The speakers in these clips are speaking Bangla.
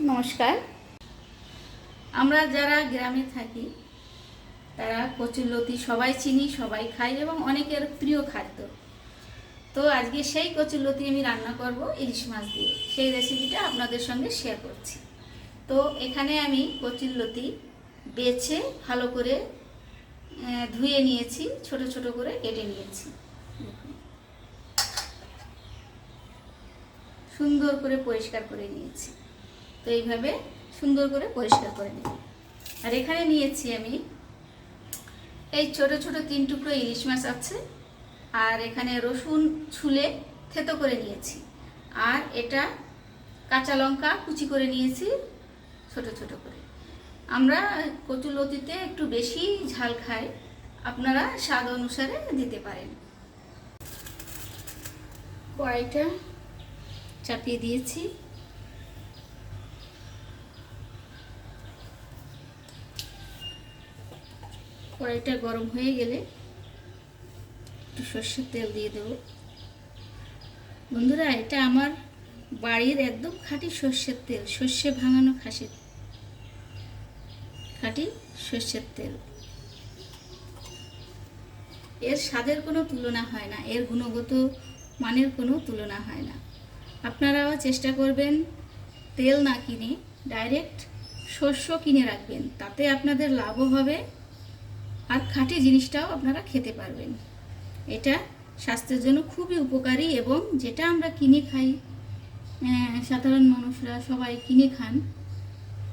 নমস্কার। আমরা যারা গ্রামে থাকি তারা কচুরলতি সবাই চিনি, সবাই খাই এবং অনেকের প্রিয় খাদ্য। তো আজকে সেই কচুরলতি আমি রান্না করব ইলিশ মাছ দিয়ে। সেই রেসিপিটা আপনাদের সঙ্গে শেয়ার করছি। তো এখানে আমি কচুরলতি বেছে ভালো করে ধুয়ে নিয়েছি, ছোট ছোট করে কেটে নিয়েছি। সুন্দর করে পরিষ্কার করে নিয়েছি। তো এইভাবে সুন্দর করে পরিষ্কার করে নিই। আর এখানে নিয়েছি আমি এই ছোট ছোট 3 টুকরো ইলিশ মাছ আছে। আর এখানে রসুন ছুলে থেতো করে নিয়েছি। আর এটা কাঁচা লঙ্কা কুচি করে নিয়েছি ছোট ছোট করে। আমরা কচুরলতিতে একটু বেশি ঝাল খাই, আপনারা স্বাদ অনুসারে দিতে পারেন। কড়াইটা চাপিয়ে দিয়েছি। কড়াইটা গরম হয়ে গেলে একটু সর্ষের তেল দিয়ে দেব। বন্ধুরা, এটা আমার বাড়ির একদম খাঁটি সর্ষের তেল, সর্ষে ভাঙানো খাঁটি সর্ষের তেল। এর স্বাদের কোনো তুলনা হয় না, এর গুণগত মানের কোনো তুলনা হয় না। আপনারাও চেষ্টা করবেন তেল না কিনে ডাইরেক্ট শস্য কিনে রাখবেন, তাতে আপনাদের লাভও হবে আর খাঁটি জিনিসটাও আপনারা খেতে পারবেন। এটা স্বাস্থ্যের জন্য খুবই উপকারী এবং যেটা আমরা কিনে খাই, সাধারণ মানুষরা সবাই কিনে খান,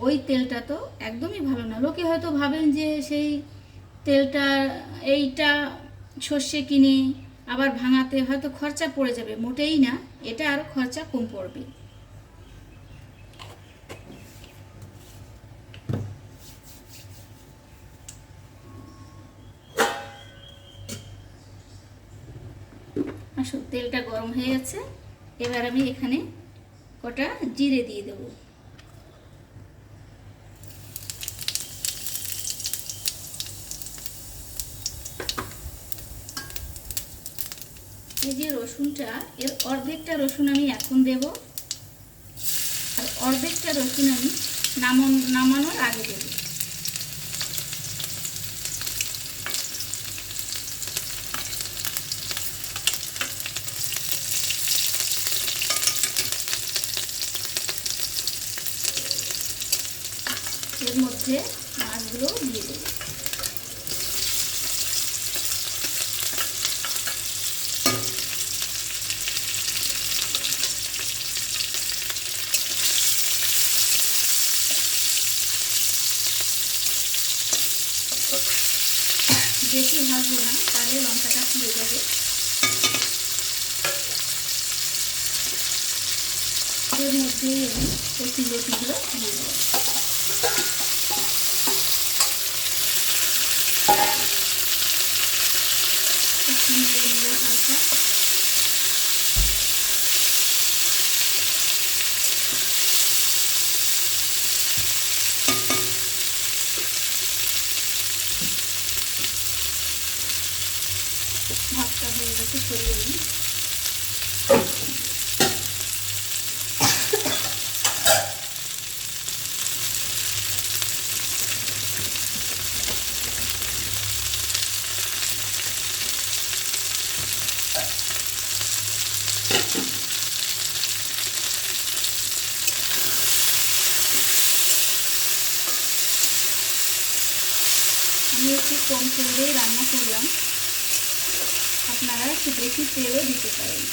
ওই তেলটা তো একদমই ভালো না। লোকে হয়তো ভাবেন যে সেই তেলটা এইটা সর্ষে কিনে আবার ভাঙাতে হয়তো খরচা পড়ে যাবে, মোটেই না, এটা আরও খরচা কম পড়বে। আসলে তেলটা গরম হয়ে গেছে। এবার আমি এখানে কটা জিরে দিয়ে দেব। এই যে রসুনটা, এর অর্ধেকটা রসুন আমি এখন দেব আর অর্ধেকটা রসুন আমি নামানোর আগে দেব। এর মধ্যে মাছগুলো দিয়ে দেব। বেশি ভাজবো না, তাহলে লঙ্কাটা পুড়ে যাবে। এর মধ্যে আমি কচুরলতিগুলো দিয়ে দেবো। একটু নেড়ে নেড়ে হালকা। ভাতটা হয়ে গেছে, সরিয়ে নিই। আমি একটু কম তেলেই রান্না করলাম, আপনারা একটু বেশি তেলও দিতে পারেন।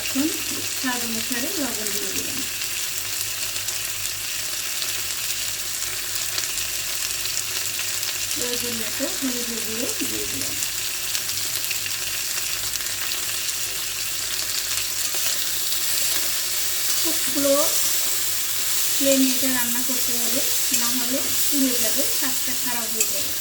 এখন স্বাদ অনুসারে লবণ দিয়ে দিলাম। প্রয়োজন মতো হলুদের গুঁড়ো দিয়ে দিলাম। খুব স্লো ফ্লেমে এটা রান্না করতে হবে, না হলে পুড়ে যাবে, স্বাদটা খারাপ হয়ে যাবে।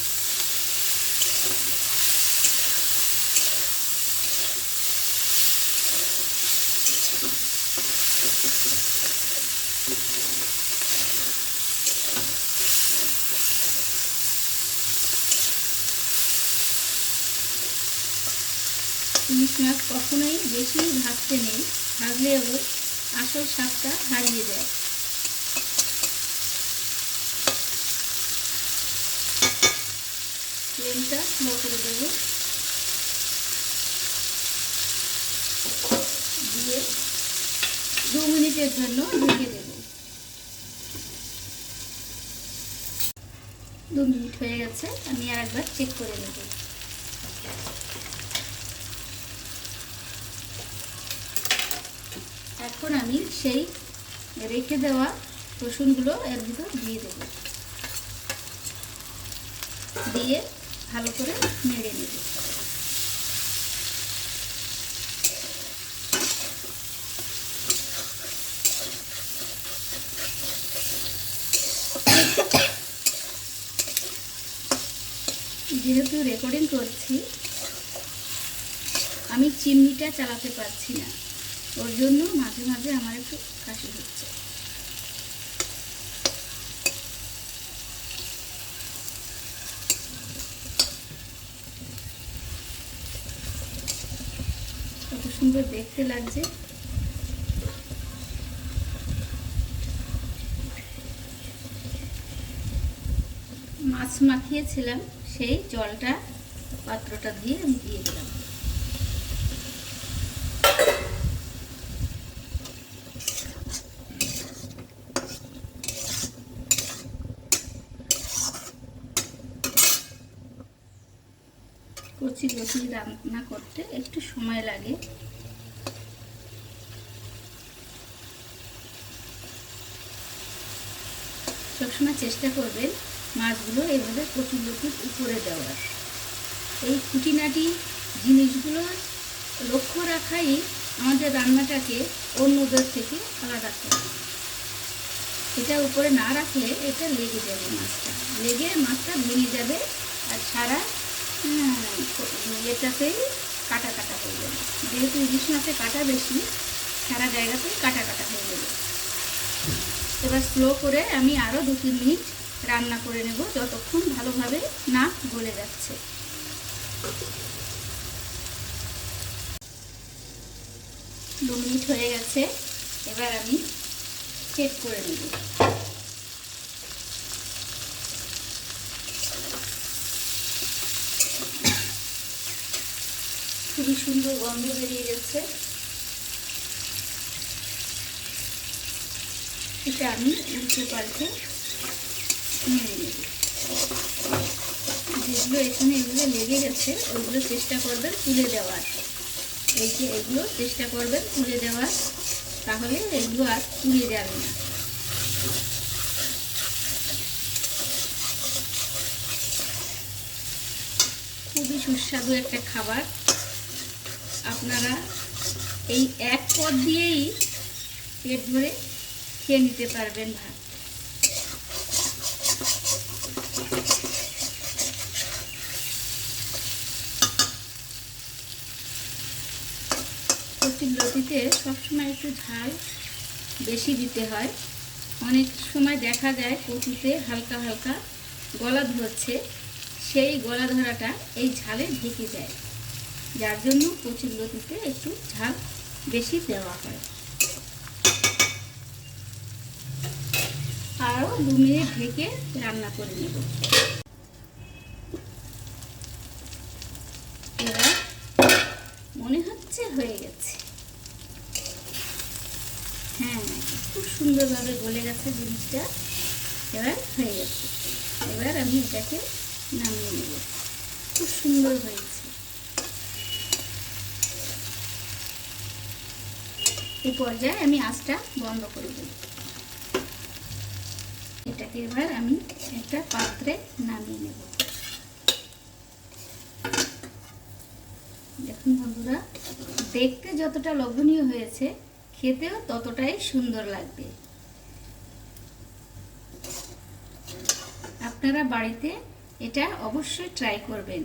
ইলিশ মাছ কখনোই বেশি ভাজতে নেই, ভাজলে ওর আসল স্বাদটা হারিয়ে যায়। ফ্লেমটা স্লো করে দেব, দিয়ে 2 মিনিটের জন্য ঢেকে দেব। 2 মিনিট হয়ে গেছে, আমি আর একবার চেক করে নেব। এখন আমি সেই রেখে দেওয়া রসুনগুলো এর ভিতর দিয়ে দেব, দিয়ে ভালো করে নেড়ে নেব। যেহেতু রেকর্ডিং করছি, আমি চিমনিটা চালাতে পারছি না, ওর জন্য মাঝে মাঝে আমার একটু কাশি হচ্ছে। কত সুন্দর দেখতে লাগছে। মাছ মাখিয়েছিলাম, সেই জলটা পাত্রটা দিয়ে আমি দিয়ে দিলাম। কচি কচি রান্না করতে একটু সময় লাগে। সবসময় চেষ্টা করবেন মাছগুলো এভাবে কচি কচি উপরে দেওয়ার। এই খুঁটিনাটি জিনিসগুলো লক্ষ্য রাখাই আমাদের রান্নাটাকে অন্যদের থেকে আলাদা করে। এটা উপরে না রাখলে এটা লেগে যাবে, মাছটা ভেঙে যাবে, আর সারা এটাতেই কাটা কাটা হয়ে যাবে। যেহেতু ইলিশ মাছে কাটা বেশি, সারা জায়গাতেই কাটা কাটা হয়ে যাবে। এবার স্লো করে আমি আরও 2-3 মিনিট রান্না করে নেব, যতক্ষণ ভালোভাবে না গলে যাচ্ছে। 2 মিনিট হয়ে গেছে, এবার আমি চেক করে নেব। খুবই সুন্দর গন্ধ বেরিয়ে গেছে। এটা আমি উল্টে পাল্টে নেড়ে নেব। যেগুলো এগুলো লেগে গেছে ওইগুলো চেষ্টা করবেন তুলে দেওয়ার। এই যে এগুলো চেষ্টা করবেন তুলে দেওয়ার, তাহলে এগুলো আর পুড়ে যাবে না। খুবই সুস্বাদু একটা খাবার। আপনারা এই এক পদ দিয়েই পেট ভরে খেয়ে নিতে পারবেন ভাত। কচি লতিতে সবসময় একটু ঝাল বেশি দিতে হয়। অনেক সময় দেখা যায় কচিতে হালকা হালকা গলা ধরছে, সেই গলা ধরাটা এই ঝালে ঢেকে যায়, যার জন্য কচি লতিতে একটু ঝাল বেশি দেওয়া হয়। আরও 2 মিনিট ঢেকে রান্না করে নেব। এবার মনে হচ্ছে হয়ে গেছে। হ্যাঁ, খুব সুন্দরভাবে গলে গেছে জিনিসটা। এবার হয়ে গেছে, এবার আমি এটাকে নামিয়ে নেব। খুব সুন্দর হয়েছে। এই পর্যায়ে আমি আঁচটা বন্ধ করে দেব। এটাকে এবার আমি একটা পাত্রে নামিয়ে নেব। দেখুন বন্ধুরা, দেখতে যতটা লোভনীয় হয়েছে, খেতেও ততটাই সুন্দর লাগবে। আপনারা বাড়িতে এটা অবশ্যই ট্রাই করবেন।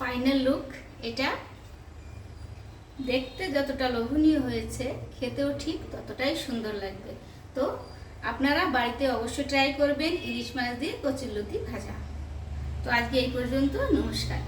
ফাইনাল লুক এটা। দেখতে যতটা লোভনীয় হয়েছে, খেতেও ঠিক ততটাই সুন্দর লাগবে। তো আপনারা বাড়িতে অবশ্যই ট্রাই করবেন ইলিশ মাছ দিয়ে কচুরলতি ভাজা। তো আজকে এই পর্যন্ত, নমস্কার।